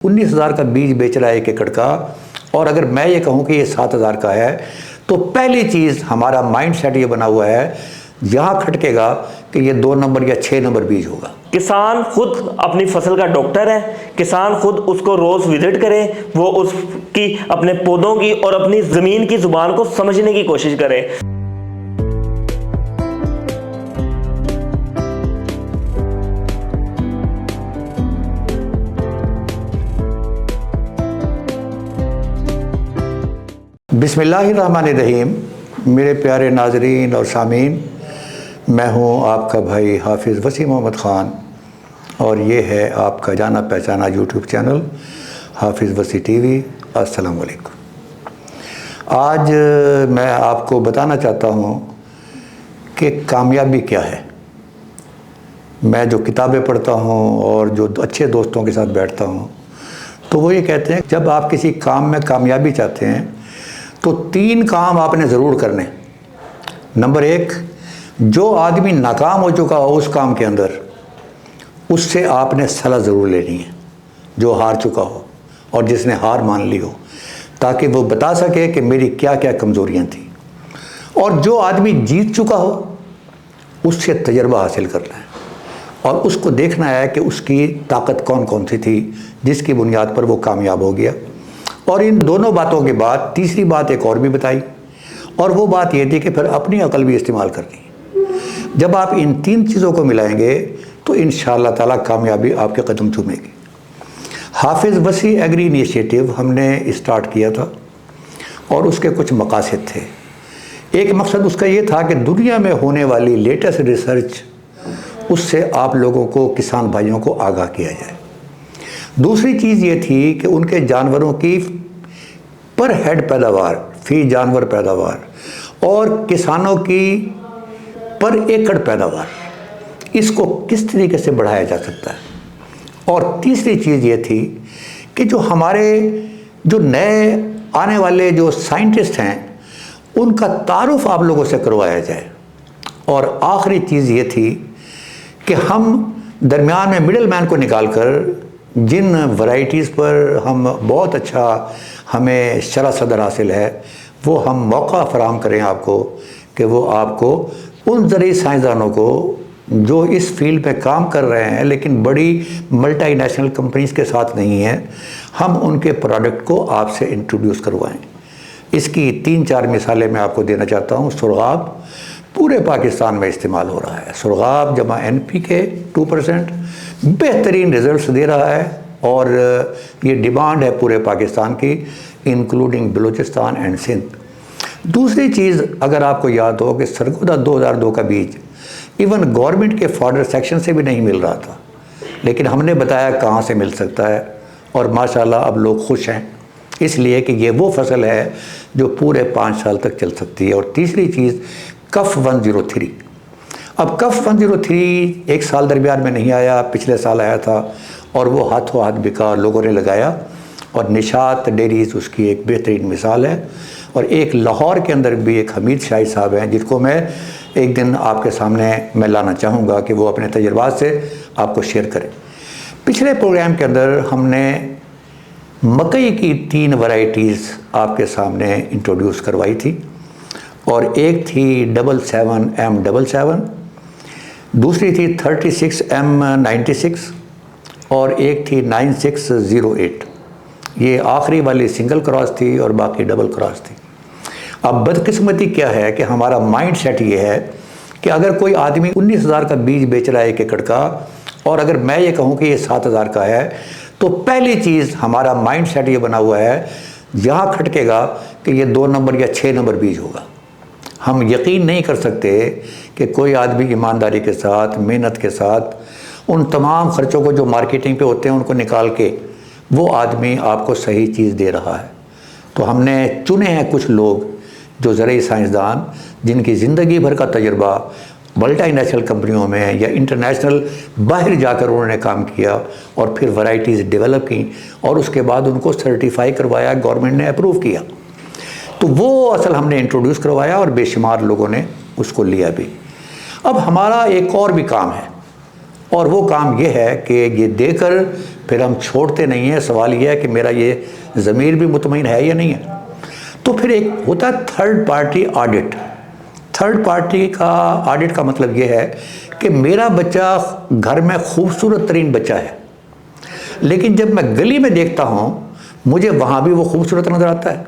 19,000 का बीज बेच रहा है एक एकड़ का, और अगर मैं ये कहूँ कि ये 7,000 का है, तो पहली चीज़ हमारा माइंड सेट ये बना हुआ है, यहाँ खटकेगा कि ये 2 नंबर या 6 नंबर बीज होगा। किसान खुद अपनी फसल का डॉक्टर है, किसान खुद उसको रोज विजिट करे, वो उसकी अपने पौधों की और अपनी जमीन की जुबान को समझने की कोशिश करे। बिस्मिल्लाहिर्रहमानिर्रहीम। मेरे प्यारे नाजरीन और सामीन, मैं हूँ आपका भाई हाफिज़ वसी मोहम्मद ख़ान और ये है आपका जाना पहचाना यूट्यूब चैनल हाफिज़ वसी टीवी। अस्सलाम वालेकुम। आज मैं आपको बताना चाहता हूँ कि कामयाबी क्या है। मैं जो किताबें पढ़ता हूँ और जो अच्छे दोस्तों के साथ बैठता हूँ, तो वो ये कहते हैं जब आप किसी काम में कामयाबी चाहते हैं तो 3 काम आपने ज़रूर करने। नंबर 1, जो आदमी नाकाम हो चुका हो उस काम के अंदर, उससे आपने सलाह ज़रूर लेनी है, जो हार चुका हो और जिसने हार मान ली हो, ताकि वो बता सके कि मेरी क्या क्या कमज़ोरियाँ थी। और जो आदमी जीत चुका हो उससे तजर्बा हासिल करना है और उसको देखना है कि उसकी ताकत कौन कौन सी थी जिसकी बुनियाद पर वो कामयाब हो गया। और इन दोनों बातों के बाद तीसरी बात एक और भी बताई, और वो बात ये थी कि फिर अपनी अकल भी इस्तेमाल करनी। जब आप इन 3 चीज़ों को मिलाएंगे तो इंशाअल्लाह ताला कामयाबी आपके कदम चूमेगी। हाफिज़ वसी एग्री इनिशिएटिव हमने स्टार्ट किया था और उसके कुछ मकासद थे। एक मकसद उसका ये था कि दुनिया में होने वाली लेटेस्ट रिसर्च, उससे आप लोगों को, किसान भाइयों को आगाह किया जाए। दूसरी चीज़ ये थी कि उनके जानवरों की पर हेड पैदावार, फी जानवर पैदावार, और किसानों की पर एकड़ पैदावार, इसको किस तरीके से बढ़ाया जा सकता है। और तीसरी चीज़ ये थी कि जो हमारे जो नए आने वाले जो साइंटिस्ट हैं उनका तारुफ आप लोगों से करवाया जाए। और आखिरी चीज़ ये थी कि हम दरमियान में मिडिल मैन को निकाल कर जिन वैरायटीज़ पर हम बहुत अच्छा, हमें शरह सदर हासिल है, वो हम मौका फराहम करें आपको कि वो आपको उन ज़रूरी साइंसदानों को जो इस फील्ड पे काम कर रहे हैं लेकिन बड़ी मल्टीनेशनल कंपनीज़ के साथ नहीं हैं, हम उनके प्रोडक्ट को आपसे इंट्रोड्यूस करवाएं। इसकी 3-4 मिसालें मैं आपको देना चाहता हूँ। सुरगाब पूरे पाकिस्तान में इस्तेमाल हो रहा है। सुरगाब जमा NPK 2% बेहतरीन रिज़ल्ट्स दे रहा है और ये डिमांड है पूरे पाकिस्तान की, इंक्लूडिंग बलूचिस्तान एंड सिंध। दूसरी चीज़, अगर आपको याद हो कि सरगोदा 2002 का बीज इवन गवर्नमेंट के फॉर्डर सेक्शन से भी नहीं मिल रहा था, लेकिन हमने बताया कहाँ से मिल सकता है और माशाल्लाह अब लोग खुश हैं, इसलिए कि ये वो फसल है जो पूरे 5 साल तक चल सकती है। और तीसरी चीज़ कफ 103। अब कफ 103 एक साल दरमियान में नहीं आया, पिछले साल आया था और वो हाथों हाथ बिका, लोगों ने लगाया। और निशात डेरीज उसकी एक बेहतरीन मिसाल है। और एक लाहौर के अंदर भी एक हमीद शाही साहब हैं, जिनको मैं एक दिन आपके सामने मैं लाना चाहूँगा कि वो अपने तजर्बात से आपको शेयर करें। पिछले प्रोग्राम के अंदर हमने मकई की 3 वैरायटीज़ आपके सामने इंट्रोड्यूस करवाई थी, और एक थी 77M77, दूसरी थी 36M96 और एक थी 9608। ये आखिरी वाली सिंगल क्रॉस थी और बाकी डबल क्रॉस थी। अब बदकिस्मती क्या है कि हमारा माइंड सेट ये है कि अगर कोई आदमी 19,000 का बीज बेच रहा है एक एकड़ का, और अगर मैं ये कहूँ कि ये 7,000 का है, तो पहली चीज़ हमारा माइंड सेट ये बना हुआ है, यहाँ खटकेगा कि ये 2 नंबर या 6 नंबर बीज होगा। हम यकीन नहीं कर सकते कि कोई आदमी ईमानदारी के साथ, मेहनत के साथ, उन तमाम ख़र्चों को जो मार्केटिंग पे होते हैं उनको निकाल के वो आदमी आपको सही चीज़ दे रहा है। तो हमने चुने हैं कुछ लोग जो ज़रूरी साइंसदान, जिनकी ज़िंदगी भर का तजर्बा मल्टीनेशनल कंपनियों में या इंटरनेशनल बाहर जाकर उन्होंने काम किया और फिर वैरायटीज़ डेवलप की और उसके बाद उनको सर्टिफाई करवाया, गवर्नमेंट ने अप्रूव किया। तो वो असल हमने इंट्रोड्यूस करवाया और बेशुमार लोगों ने उसको लिया भी। अब हमारा एक और भी काम है, और वो काम ये है कि ये देकर फिर हम छोड़ते नहीं हैं। सवाल ये है कि मेरा ये ज़मीर भी मुतमईन है या नहीं है। तो फिर एक होता है third party audit. Third party का ऑडिट का मतलब ये है कि मेरा बच्चा घर में खूबसूरत तरीन बच्चा है, लेकिन जब मैं गली में देखता हूँ मुझे वहाँ भी वो खूबसूरत नज़र आता है।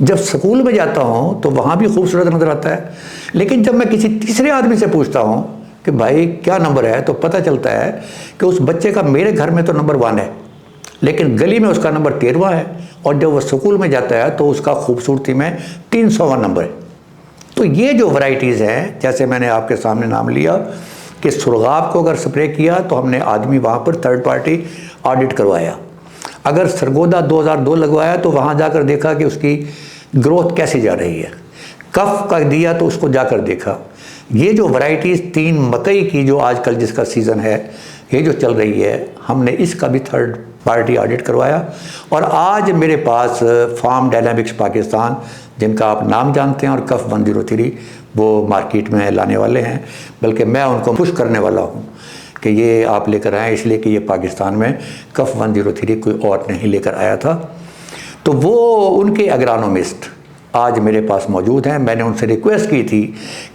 जब स्कूल में जाता हूँ तो वहाँ भी खूबसूरत नज़र आता है, लेकिन जब मैं किसी तीसरे आदमी से पूछता हूँ कि भाई क्या नंबर है, तो पता चलता है कि उस बच्चे का मेरे घर में तो नंबर 1 है, लेकिन गली में उसका नंबर 13वां है, और जब वो स्कूल में जाता है तो उसका खूबसूरती में 300वां नंबर है। तो ये जो वैरायटीज़ हैं, जैसे मैंने आपके सामने नाम लिया कि सुरगाब को अगर स्प्रे किया तो हमने आदमी वहाँ पर थर्ड पार्टी ऑडिट करवाया। अगर सरगोदा 2002 लगवाया तो वहाँ जाकर देखा कि उसकी ग्रोथ कैसे जा रही है। कफ का दिया तो उसको जाकर देखा। ये जो वैरायटीज़ 3 मकई की जो आजकल जिसका सीज़न है, ये जो चल रही है, हमने इसका भी थर्ड पार्टी ऑडिट करवाया। और आज मेरे पास फार्म डायनामिक्स पाकिस्तान, जिनका आप नाम जानते हैं, और कफ 103 वो मार्केट में लाने वाले हैं, बल्कि मैं उनको पुश करने वाला हूँ कि ये आप लेकर आएँ, इसलिए कि ये पाकिस्तान में कफ 103 कोई और नहीं लेकर आया था। तो वो उनके एग्रानोमिस्ट आज मेरे पास मौजूद हैं। मैंने उनसे रिक्वेस्ट की थी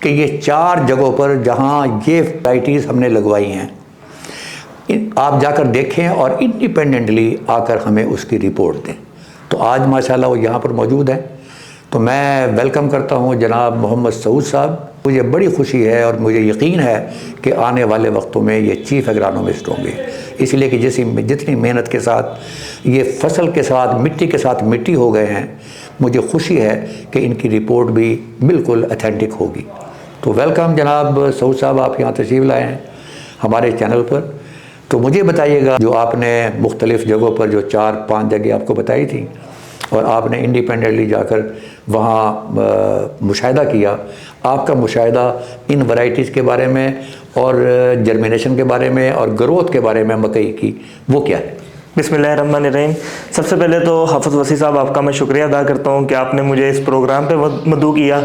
कि ये 4 जगहों पर जहाँ ये वैराइटीज़ हमने लगवाई हैं, आप जाकर देखें और इंडिपेंडेंटली आकर हमें उसकी रिपोर्ट दें। तो आज माशाल्लाह वो यहाँ पर मौजूद हैं। तो मैं वेलकम करता हूँ जनाब मोहम्मद सऊद साहब। मुझे बड़ी खुशी है और मुझे यकीन है कि आने वाले वक्तों में ये चीफ़ एग्रानोमिस्ट होंगे, इसलिए कि जितनी मेहनत के साथ ये फसल के साथ मिट्टी हो गए हैं, मुझे खुशी है कि इनकी रिपोर्ट भी बिल्कुल अथेंटिक होगी। तो वेलकम जनाब सऊद साहब, आप यहाँ तशरीफ़ लाए हैं हमारे चैनल पर। तो मुझे बताइएगा, जो आपने मुख्तलिफ़ जगहों पर जो 4-5 जगह आपको बताई थी और आपने इंडिपेंडेंटली जाकर वहाँ मुशाहिदा किया, आपका मुशाहिदा इन वैराइटीज़ के बारे में और जर्मिनेशन के बारे में और ग्रोथ के बारे में मकई की, वो क्या है? बिस्मिल्लाहिर्रहमानिर्रहीम। सबसे पहले तो हाफ़िज़ वसी साहब, आपका मैं शुक्रिया अदा करता हूँ कि आपने मुझे इस प्रोग्राम पे मदऊ किया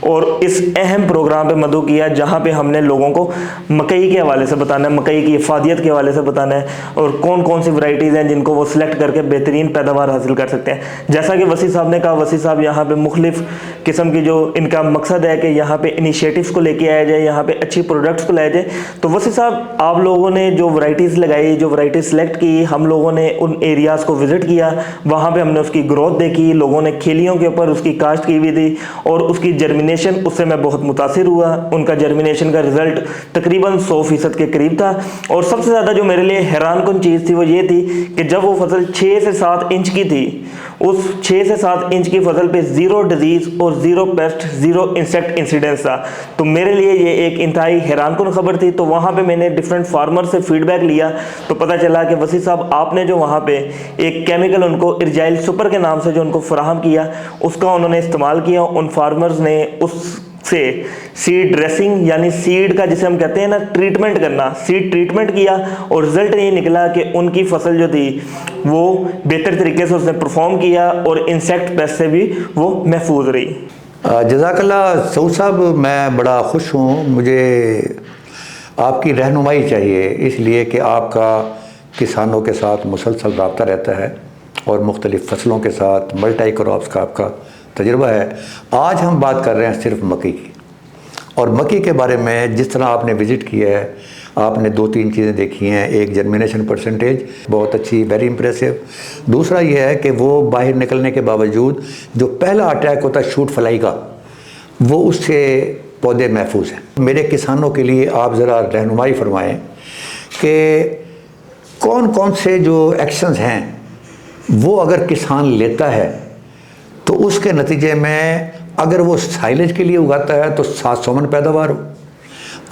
और इस अहम प्रोग्राम पे मदऊ किया जहाँ पे हमने लोगों को मकई के हवाले से बताना है, मकई की इफ़ादियत के हवाले से बताना है और कौन कौन सी वैराइटीज़ हैं जिनको वो सिलेक्ट करके बेहतरीन पैदावार हासिल कर सकते हैं। जैसा कि वसी साहब ने कहा, वसी साहब यहाँ पर मुख्तलिफ़ किस्म की जो इनका मकसद है कि यहाँ पर इनिशिएटिव्स को लेके आया जाए, यहाँ पर अच्छी प्रोडक्ट्स को लाया जाए। तो वसी साहब, आप लोगों ने जो वैराइटीज़ लगाई, जो वैराइटीज़ सेलेक्ट की, हम लोगों ने उन एरियाज़ को विज़िट किया, वहाँ पे हमने उसकी ग्रोथ देखी, लोगों ने खेलियों के ऊपर उसकी काश्त की हुई थी और उसकी जर्मिनेशन, उससे मैं बहुत मुतासिर हुआ। उनका जर्मिनेशन का रिज़ल्ट तकरीबन 100% के करीब था। और सबसे ज़्यादा जो मेरे लिए हैरानकुन चीज़ थी वो ये थी कि जब वो फसल 6 से 7 इंच की थी, उस 6 से 7 इंच की फसल पे 0 डिजीज़ और 0 पेस्ट, 0 इंसेक्ट इंसिडेंस था। तो मेरे लिए ये एक इंतहाई हैरानकुन खबर थी। तो वहाँ पे मैंने डिफरेंट फार्मर से फीडबैक लिया तो पता चला कि वसी साहब, आपने जो वहाँ पे एक केमिकल उनको इरजाइल सुपर के नाम से जो उनको फराहम किया, उसका उन्होंने इस्तेमाल किया। उन फार्मर्स ने उससे सीड ड्रेसिंग, यानी सीड का जिसे हम कहते हैं ना ट्रीटमेंट करना, सीड ट्रीटमेंट किया और रिजल्ट ये निकला कि उनकी फसल जो थी वो बेहतर तरीके से उसने परफॉर्म किया और इंसेक्ट पेस्ट से भी वो महफूज रही। जज़ाकल्लाह सऊद साहब, मैं बड़ा खुश हूँ। मुझे आपकी रहनुमाई चाहिए, इसलिए कि आपका किसानों के साथ मुसलसल रब्ता रहता है और मुख्तलिफ़ फसलों के साथ मल्टी क्रॉप्स का आपका तजुर्बा है। आज हम बात कर रहे हैं सिर्फ मकई की, और मकई के बारे में जिस तरह आपने विज़िट किया है, आपने 2-3 चीज़ें देखी हैं। एक जर्मिनेशन परसेंटेज बहुत अच्छी, वेरी इंप्रेसिव। दूसरा ये है कि वो बाहर निकलने के बावजूद जो पहला अटैक होता है शूट फ्लाई का, वो उससे पौधे महफूज हैं। मेरे किसानों के लिए आप ज़रा रहनुमाई फरमाएँ कि कौन कौन से जो एक्शंस हैं वो अगर किसान लेता है तो उसके नतीजे में, अगर वो साइलेज के लिए उगाता है तो 700 मन पैदावार हो,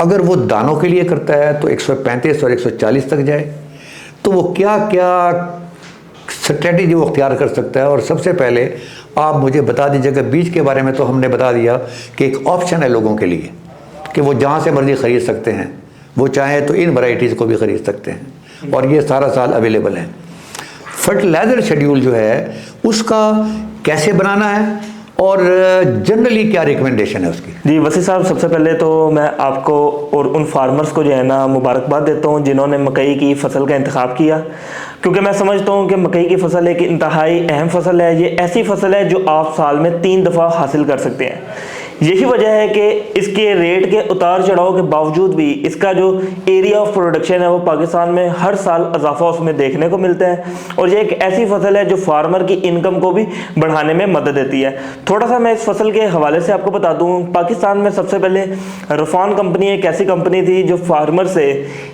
अगर वो दानों के लिए करता है तो 135 और 140 तक जाए, तो वो क्या क्या स्ट्रेटजी वो अख्तियार कर सकता है। और सबसे पहले आप मुझे बता दीजिएगा, बीज के बारे में तो हमने बता दिया कि एक ऑप्शन है लोगों के लिए कि वो जहाँ से मर्जी ख़रीद सकते हैं, वो चाहें तो इन वैराइटीज़ को भी ख़रीद सकते हैं और ये सारा साल अवेलेबल हैं। फर्टिलाइज़र शेड्यूल जो है उसका कैसे बनाना है और जनरली क्या रिकमेंडेशन है उसकी? जी वसी साहब, सबसे पहले तो मैं आपको और उन फार्मर्स को जो है ना मुबारकबाद देता हूँ जिन्होंने मकई की फ़सल का इंतखाब किया, क्योंकि मैं समझता हूँ कि मकई की फ़सल एक इंतहाई अहम फ़सल है। ये ऐसी फ़सल है जो आप साल में 3 दफ़ा हासिल कर सकते हैं। यही वजह है कि इसके रेट के उतार चढ़ाव के बावजूद भी इसका जो एरिया ऑफ प्रोडक्शन है वो पाकिस्तान में हर साल इजाफा उसमें देखने को मिलता है, और ये एक ऐसी फसल है जो फार्मर की इनकम को भी बढ़ाने में मदद देती है। थोड़ा सा मैं इस फसल के हवाले से आपको बता दूं, पाकिस्तान में सबसे पहले रफान कंपनी एक ऐसी कंपनी थी जो फार्मर से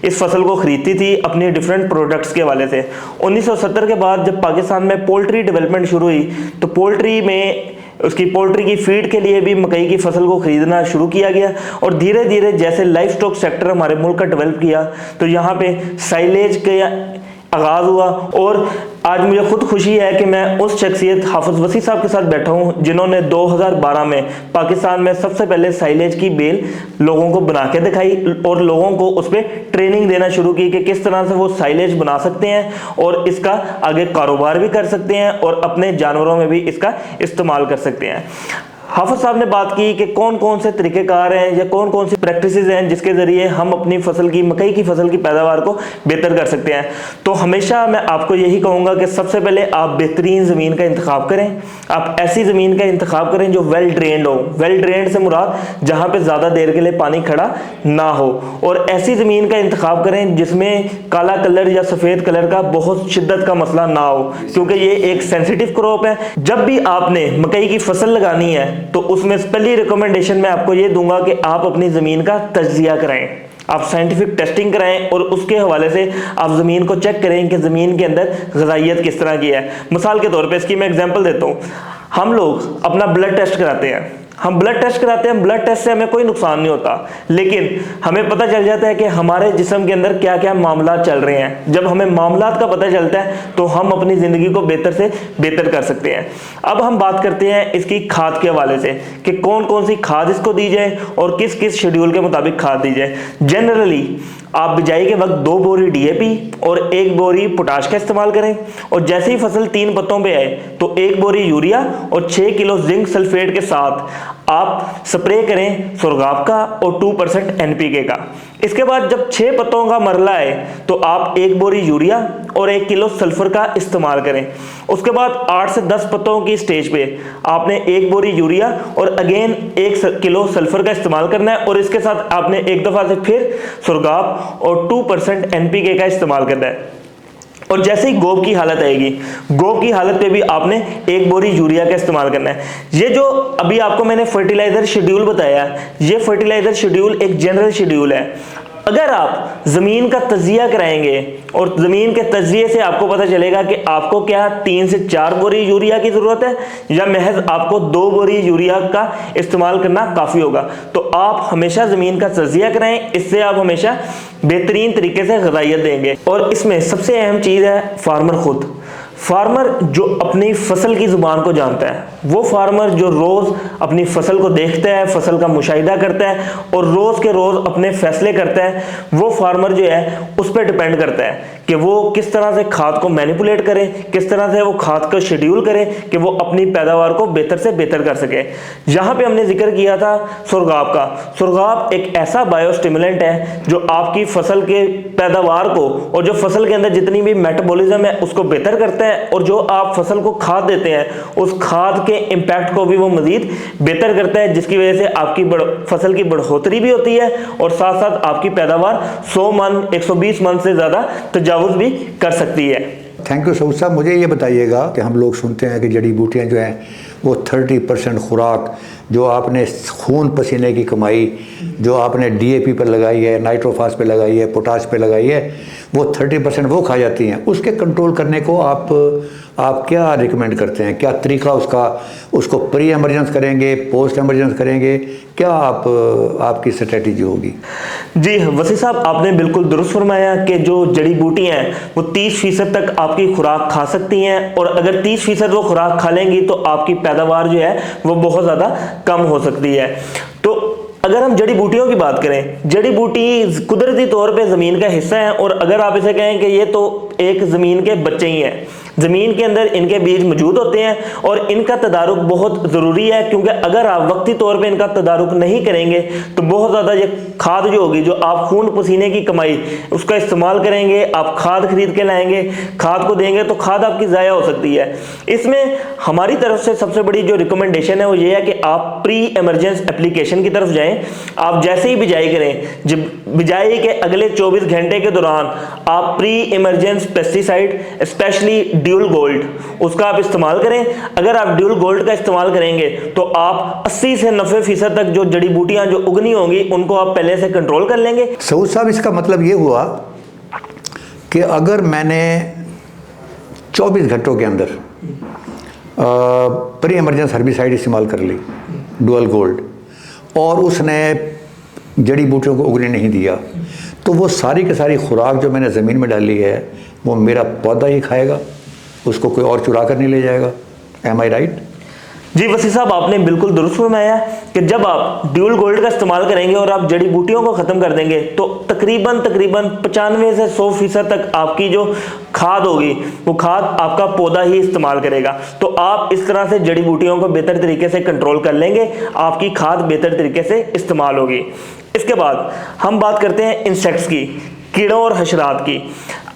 इस फसल को खरीदती थी अपनी डिफरेंट प्रोडक्ट्स के हवाले से। 1970 के बाद जब पाकिस्तान में पोल्ट्री डेवलपमेंट शुरू हुई तो पोल्ट्री में उसकी पोल्ट्री की फीड के लिए भी मकई की फसल को खरीदना शुरू किया गया, और धीरे धीरे जैसे लाइफ स्टॉक सेक्टर हमारे मुल्क का डेवलप किया तो यहाँ पे साइलेज के आगाज़ हुआ। और आज मुझे खुद खुशी है कि मैं उस शख्सियत हाफिज़ वसी साहब के साथ बैठा हूँ जिन्होंने 2012 में पाकिस्तान में सबसे पहले साइलेज की बेल लोगों को बना के दिखाई और लोगों को उस पर ट्रेनिंग देना शुरू की कि किस तरह से वो साइलेज बना सकते हैं और इसका आगे कारोबार भी कर सकते हैं और अपने जानवरों में भी इसका इस्तेमाल कर सकते हैं। हाफिज साहब ने बात की कि कौन कौन से तरीक़ेकार हैं या कौन कौन सी प्रैक्टिसेस हैं जिसके ज़रिए हम अपनी फसल की मकई की फसल की पैदावार को बेहतर कर सकते हैं। तो हमेशा मैं आपको यही कहूँगा कि सबसे पहले आप बेहतरीन ज़मीन का इंतखाब करें। आप ऐसी ज़मीन का इंतखाब करें जो वेल ड्रेन्ड हो। वेल ड्रेन्ड से मुराद जहाँ पे ज़्यादा देर के लिए पानी खड़ा ना हो, और ऐसी ज़मीन का इंतखाब करें जिसमें काला कलर या सफ़ेद कलर का बहुत शिद्दत का मसला ना हो, क्योंकि ये एक सेंसिटिव क्रॉप है। जब भी आपने मकई की फसल लगानी है तो उसमें पहली रिकमेंडेशन मैं आपको ये दूंगा कि आप अपनी ज़मीन का तज्जिया कराएं, आप साइंटिफिक टेस्टिंग कराएं और उसके हवाले से आप ज़मीन को चेक करें कि ज़मीन के अंदर ग़िज़ाइयत किस तरह की है। मिसाल के तौर पे इसकी मैं एग्जांपल देता हूँ। हम लोग अपना ब्लड टेस्ट कराते हैं, ब्लड टेस्ट से हमें कोई नुकसान नहीं होता, लेकिन हमें पता चल जाता है कि हमारे जिस्म के अंदर क्या क्या मामला चल रहे हैं। जब हमें मामलात का पता चलता है तो हम अपनी ज़िंदगी को बेहतर से बेहतर कर सकते हैं। अब हम बात करते हैं इसकी खाद के हवाले से कि कौन कौन सी खाद इसको दी जाए और किस किस शेड्यूल के मुताबिक खाद दी जाए। जनरली आप बिजाई के वक्त 2 बोरी DAP और 1 बोरी पोटाश का इस्तेमाल करें, और जैसे ही फसल 3 पत्तों पे आए तो 1 बोरी यूरिया और 6 किलो जिंक सल्फेट के साथ आप स्प्रे करें सुरगाब का और 2% NPK का। इसके बाद जब 6 पत्तों का मरला है तो आप 1 बोरी यूरिया और 1 किलो सल्फर का इस्तेमाल करें। उसके बाद 8 से 10 पत्तों की स्टेज पे आपने 1 बोरी यूरिया और अगेन 1 किलो सल्फर का इस्तेमाल करना है, और इसके साथ आपने एक दफ़ा से फिर सुरगाब और 2% NPK का इस्तेमाल करना है। और जैसे ही गोब की हालत आएगी, गोब की हालत पे भी आपने 1 बोरी यूरिया का इस्तेमाल करना है। ये जो अभी आपको मैंने फर्टिलाइजर शेड्यूल बताया, ये फर्टिलाइजर शेड्यूल एक जनरल शेड्यूल है। अगर आप ज़मीन का तज्जिया कराएंगे और ज़मीन के तज्जिए से आपको पता चलेगा कि आपको क्या 3 से 4 बोरी यूरिया की ज़रूरत है या महज आपको 2 बोरी यूरिया का इस्तेमाल करना काफ़ी होगा, तो आप हमेशा ज़मीन का तज्जिया कराएं। इससे आप हमेशा बेहतरीन तरीके से ग़िज़ाइयत देंगे। और इसमें सबसे अहम चीज़ है फार्मर खुद। फार्मर जो अपनी फसल की ज़ुबान को जानता है, वो फार्मर जो रोज़ अपनी फसल को देखता है, फसल का मुशाहिदा करता है और रोज़ के रोज़ अपने फैसले करता है, वो फार्मर जो है उस पर डिपेंड करता है कि वो किस तरह से खाद को मैनिपुलेट करे, किस तरह से वो खाद का शेड्यूल करे कि वो अपनी पैदावार को बेहतर से बेहतर कर सके। यहाँ पे हमने जिक्र किया था सुरगाब का। सुरगाब एक ऐसा बायोस्टिमुलेंट है जो आपकी फसल के पैदावार को और जो फसल के अंदर जितनी भी मेटाबॉलिज्म है उसको बेहतर करता है, और जो आप फसल को खाद देते हैं उस खाद के इम्पैक्ट को भी वो मजीद बेहतर करता है, जिसकी वजह से आपकी फसल की बढ़ोतरी भी होती है और साथ साथ आपकी पैदावार 100 मन 120 मन से ज़्यादा तजावुज़ भी कर सकती है। थैंक यू सऊद साहब। मुझे ये बताइएगा कि हम लोग सुनते हैं कि जड़ी बूटियाँ जो हैं वो 30% खुराक जो आपने खून पसीने की कमाई जो आपने DAP पर लगाई है, नाइट्रोफास पे लगाई है, पोटाश पे लगाई है, वो 30% वो खा जाती हैं। उसके कंट्रोल करने को आप क्या रिकमेंड करते हैं? क्या तरीका उसको प्री एमरजेंस करेंगे, पोस्ट एमरजेंस करेंगे, क्या आपकी स्ट्रेटजी होगी? जी वसी साहब, आपने बिल्कुल दुरुस्त फरमाया कि जो जड़ी बूटियाँ हैं वो 30% तक आपकी खुराक खा सकती हैं, और अगर 30% वो खुराक खा लेंगी तो आपकी पैदावार जो है वो बहुत ज़्यादा कम हो सकती है। तो अगर हम जड़ी बूटियों की बात करें, जड़ी बूटी कुदरती तौर पे ज़मीन का हिस्सा है, और अगर आप इसे कहें कि ये तो एक ज़मीन के बच्चे ही हैं, ज़मीन के अंदर इनके बीज मौजूद होते हैं और इनका तदारुक बहुत ज़रूरी है, क्योंकि अगर आप वक्ती तौर पे इनका तदारुक नहीं करेंगे तो बहुत ज़्यादा ये खाद जो होगी, जो आप खून पसीने की कमाई उसका इस्तेमाल करेंगे, आप खाद खरीद के लाएंगे, खाद को देंगे तो खाद आपकी ज़ाया हो सकती है। इसमें हमारी तरफ से सबसे बड़ी जो रिकमेंडेशन है वो ये है कि आप प्री इमरजेंस एप्लीकेशन की तरफ जाएं। आप जैसे ही बिजाई करें, जब बिजाई के अगले 24 घंटे के दौरान आप pre emergence pesticide, specially dual gold, उसका आप इस्तेमाल करें। अगर आप ड्यूल गोल्ड का इस्तेमाल करेंगे तो आप 80 से 90% तक जो जड़ी बूटियां जो उगनी होंगी उनको आप पहले से कंट्रोल कर लेंगे। सऊद साहब, इसका मतलब ये हुआ कि अगर मैंने 24 घंटों के अंदर प्री इमरजेंस हर्बिसाइड इस्तेमाल कर ली, ड्यूल गोल्ड, और उसने जड़ी बूटियों को उगने नहीं दिया, तो वो सारी की सारी खुराक जो मैंने ज़मीन में डाली है वो मेरा पौधा ही खाएगा, उसको कोई और चुरा कर नहीं ले जाएगा। एम आई राइट? जी वसी साहब, आपने बिल्कुल दुरुस्त फरमाया कि जब आप ड्यूल गोल्ड का इस्तेमाल करेंगे और आप जड़ी बूटियों को ख़त्म कर देंगे तो तकरीबन 95 से 100% तक आपकी जो खाद होगी वो खाद आपका पौधा ही इस्तेमाल करेगा। तो आप इस तरह से जड़ी बूटियों को बेहतर तरीके से कंट्रोल कर लेंगे, आपकी खाद बेहतर तरीके से इस्तेमाल होगी। इसके बाद हम बात करते हैं इंसेक्ट्स की, कीड़ों और हशरात की।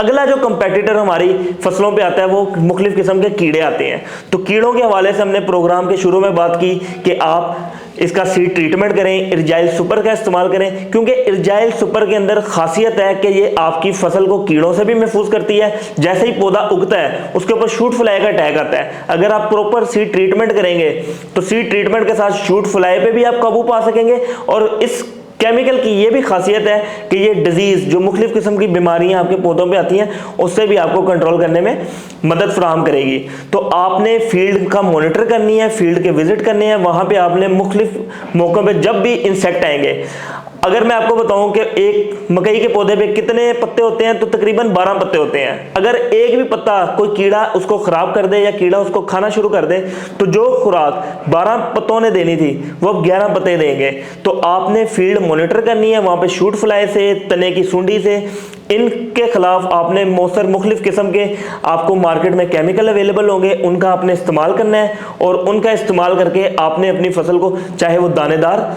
अगला जो कंपेटिटर हमारी फसलों पे आता है वो मुख्तलिफ किस्म के कीड़े आते हैं। तो कीड़ों के हवाले से हमने प्रोग्राम के शुरू में बात की कि आप इसका सीड ट्रीटमेंट करें, इरजाइल सुपर का इस्तेमाल करें, क्योंकि इरजाइल सुपर के अंदर खासियत है कि ये आपकी फसल को कीड़ों से भी महफूज करती है। जैसे ही पौधा उगता है उसके ऊपर शूट फ्लाई का अटैक आता है, अगर आप प्रॉपर सीड ट्रीटमेंट करेंगे तो सीड ट्रीटमेंट के साथ शूट फ्लाई पे भी आप काबू पा सकेंगे। और इस केमिकल की ये भी खासियत है कि ये डिजीज़ जो मुख्तलिफ किस्म की बीमारियां आपके पौधों पे आती हैं उससे भी आपको कंट्रोल करने में मदद फराहम करेगी। तो आपने फील्ड का मॉनिटर करनी है, फील्ड के विजिट करने हैं, वहाँ पे आपने मुख्तलिफ मौक़ों पे जब भी इंसेक्ट आएंगे, अगर मैं आपको बताऊं कि एक मकई के पौधे पे कितने पत्ते होते हैं तो तकरीबन 12 पत्ते होते हैं। अगर एक भी पत्ता कोई कीड़ा उसको ख़राब कर दे या कीड़ा उसको खाना शुरू कर दे तो जो खुराक 12 पत्तों ने देनी थी वो 11 पत्ते देंगे। तो आपने फील्ड मॉनिटर करनी है, वहाँ पे शूट फ्लाई से, तने की सूंडी से, इनके खिलाफ आपने मौसर मुख्तलिफ किस्म के आपको मार्केट में केमिकल अवेलेबल होंगे, उनका आपने इस्तेमाल करना है। और उनका इस्तेमाल करके आपने अपनी फसल को, चाहे वो दानेदार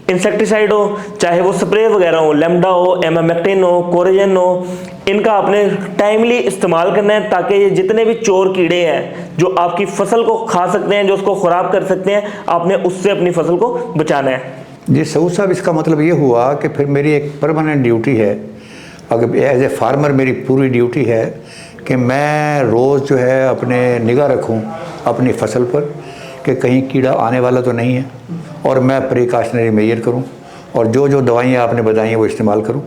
इंसेक्टिसाइड हो, चाहे वो स्प्रे वगैरह हो, लेमडा हो, एमामेक्टिन हो, कोरेजन हो, इनका आपने टाइमली इस्तेमाल करना है ताकि ये जितने भी चोर कीड़े हैं जो आपकी फसल को खा सकते हैं, जो उसको ख़राब कर सकते हैं, आपने उससे अपनी फसल को बचाना है। जी सऊद साहब, इसका मतलब ये हुआ कि फिर मेरी एक परमानेंट ड्यूटी है, अगर एज ए फार्मर मेरी पूरी ड्यूटी है कि मैं रोज़ जो है अपने निगाह रखूं अपनी फसल पर कि कहीं कीड़ा आने वाला तो नहीं है, और मैं प्रिकॉशनरी मेजर करूं और जो जो दवाइयाँ आपने बताई हैं वो इस्तेमाल करूं।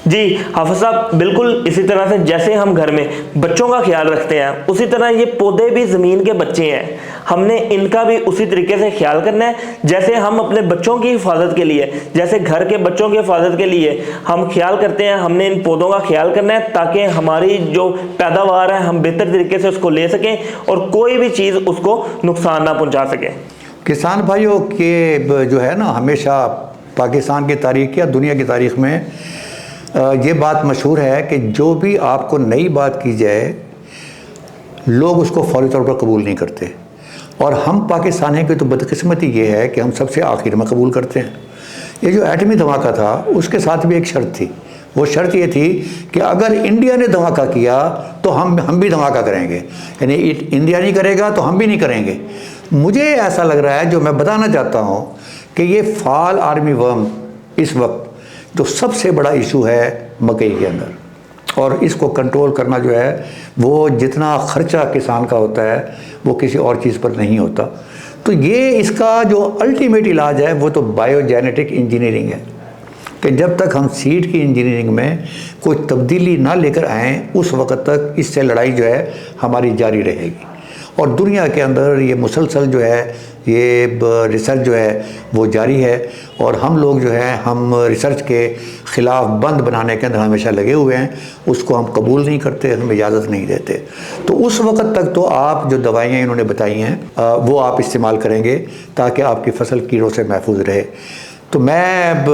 जी हाफिज साहब, बिल्कुल इसी तरह से जैसे हम घर में बच्चों का ख्याल रखते हैं उसी तरह ये पौधे भी ज़मीन के बच्चे हैं, हमने इनका भी उसी तरीके से ख्याल करना है। जैसे हम अपने बच्चों की हिफाजत के लिए, जैसे घर के बच्चों की हिफाजत के लिए हम ख्याल करते हैं, हमने इन पौधों का ख्याल करना है ताकि हमारी जो पैदावार है हम बेहतर तरीके से उसको ले सकें और कोई भी चीज़ उसको नुकसान ना पहुँचा सके। किसान भाइयों के जो है ना, हमेशा पाकिस्तान की तारीख़ या दुनिया की तारीख़ में ये बात मशहूर है कि जो भी आपको नई बात की जाए लोग उसको फौरी तौर पर कबूल नहीं करते, और हम पाकिस्तानी की तो बदकिस्मती ये है कि हम सबसे आखिर में कबूल करते हैं। ये जो एटमी धमाका था उसके साथ भी एक शर्त थी, वो शर्त ये थी कि अगर इंडिया ने धमाका किया तो हम भी धमाका करेंगे, यानी इंडिया नहीं करेगा तो हम भी नहीं करेंगे। मुझे ऐसा लग रहा है, जो मैं बताना चाहता हूँ कि ये फाल आर्मी वर्म इस वक्त जो सबसे बड़ा इशू है मकई के अंदर, और इसको कंट्रोल करना जो है वो जितना ख़र्चा किसान का होता है वो किसी और चीज़ पर नहीं होता। तो ये इसका जो अल्टीमेट इलाज है वो तो बायोजेनेटिक इंजीनियरिंग है कि जब तक हम सीड की इंजीनियरिंग में कोई तब्दीली ना लेकर आएँ उस वक़्त तक इससे लड़ाई जो है हमारी जारी रहेगी। और दुनिया के अंदर ये मुसलसल जो है ये रिसर्च जो है वो जारी है, और हम लोग जो है हम रिसर्च के ख़िलाफ़ बंद बनाने के अंदर हमेशा लगे हुए हैं, उसको हम कबूल नहीं करते, हम इजाज़त नहीं देते। तो उस वक़्त तक तो आप जो दवाइयाँ इन्होंने बताई हैं वो आप इस्तेमाल करेंगे ताकि आपकी फसल कीड़ों से महफूज रहे। तो मैं अब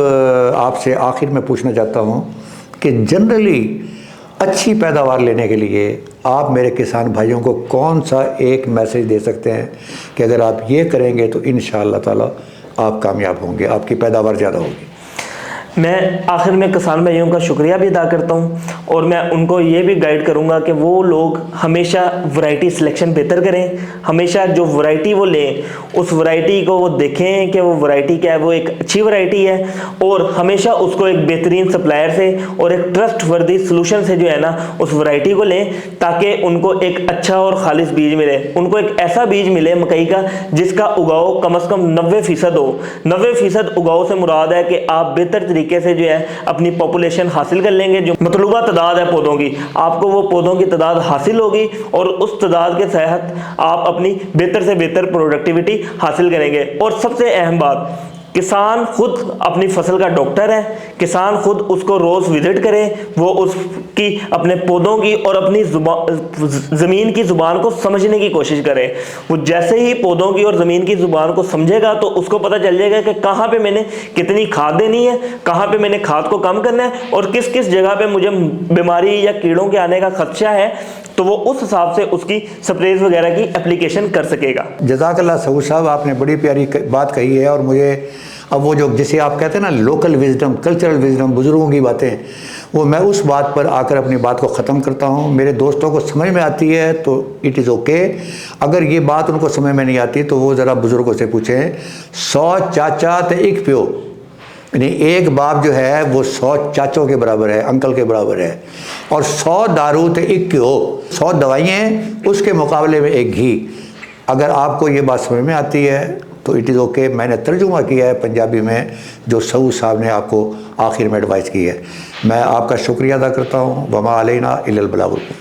आपसे आखिर में पूछना चाहता हूँ कि जनरली अच्छी पैदावार लेने के लिए आप मेरे किसान भाइयों को कौन सा एक मैसेज दे सकते हैं कि अगर आप ये करेंगे तो इंशाअल्लाह ताला आप कामयाब होंगे, आपकी पैदावार ज़्यादा होगी। मैं आखिर में किसान भाइयों का शुक्रिया भी अदा करता हूं और मैं उनको ये भी गाइड करूंगा कि वो लोग हमेशा वैरायटी सिलेक्शन बेहतर करें, हमेशा जो वैरायटी वो लें उस वैरायटी को वो देखें कि वो वैरायटी क्या है, वो एक अच्छी वैरायटी है, और हमेशा उसको एक बेहतरीन सप्लायर से और एक ट्रस्टवर्दी सोल्यूशन से जो है ना उस वैरायटी को लें, ताकि उनको एक अच्छा और खालिश बीज मिले, उनको एक ऐसा बीज मिले मकई का जिसका उगाव कम से कम 90% हो। 90% उगाव से मुराद है कि आप बेहतर तरीके से जो है अपनी पॉपुलेशन हासिल कर लेंगे। जो मतलूबा तादाद है पौधों की, आपको वो पौधों की तादाद हासिल होगी और उस तादाद के तहत आप अपनी बेहतर से बेहतर प्रोडक्टिविटी हासिल करेंगे। और सबसे अहम बात, किसान खुद अपनी फसल का डॉक्टर है, किसान खुद उसको रोज विजिट करे, वो उसकी अपने पौधों की और अपनी ज़मीन की ज़ुबान को समझने की कोशिश करे। वो जैसे ही पौधों की और ज़मीन की ज़ुबान को समझेगा तो उसको पता चल जाएगा कि कहाँ पे मैंने कितनी खाद देनी है, कहाँ पे मैंने खाद को कम करना है और किस किस जगह पे मुझे बीमारी या कीड़ों के आने का खदशा है, तो वो उस हिसाब से उसकी स्प्रेज वगैरह की एप्लीकेशन कर सकेगा। जज़ाकल्लाह सऊद साहब, आपने बड़ी प्यारी बात कही है। और मुझे अब वो जो जिसे आप कहते हैं ना लोकल विजडम, कल्चरल विजडम, बुज़ुर्गों की बातें, वो मैं उस बात पर आकर अपनी बात को ख़त्म करता हूँ। मेरे दोस्तों को समझ में आती है तो इट इज़ ओके, अगर ये बात उनको समझ में नहीं आती तो वो ज़रा बुज़ुर्गों से पूछें। 100 चाचा तो एक प्यो, यानी एक बाप जो है वो 100 चाचों के बराबर है, अंकल के बराबर है। और 100 दारू तो एक क्यों, 100 दवाइयाँ उसके मुकाबले में एक घी। अगर आपको ये बात समझ में आती है तो इट इज़ ओके। मैंने तर्जुमा किया है पंजाबी में जो सऊद साहब ने आपको आखिर में एडवाइस की है। मैं आपका शुक्रिया अदा करता हूँ। वमा अलैना इल्लल बलागुल मुबीन।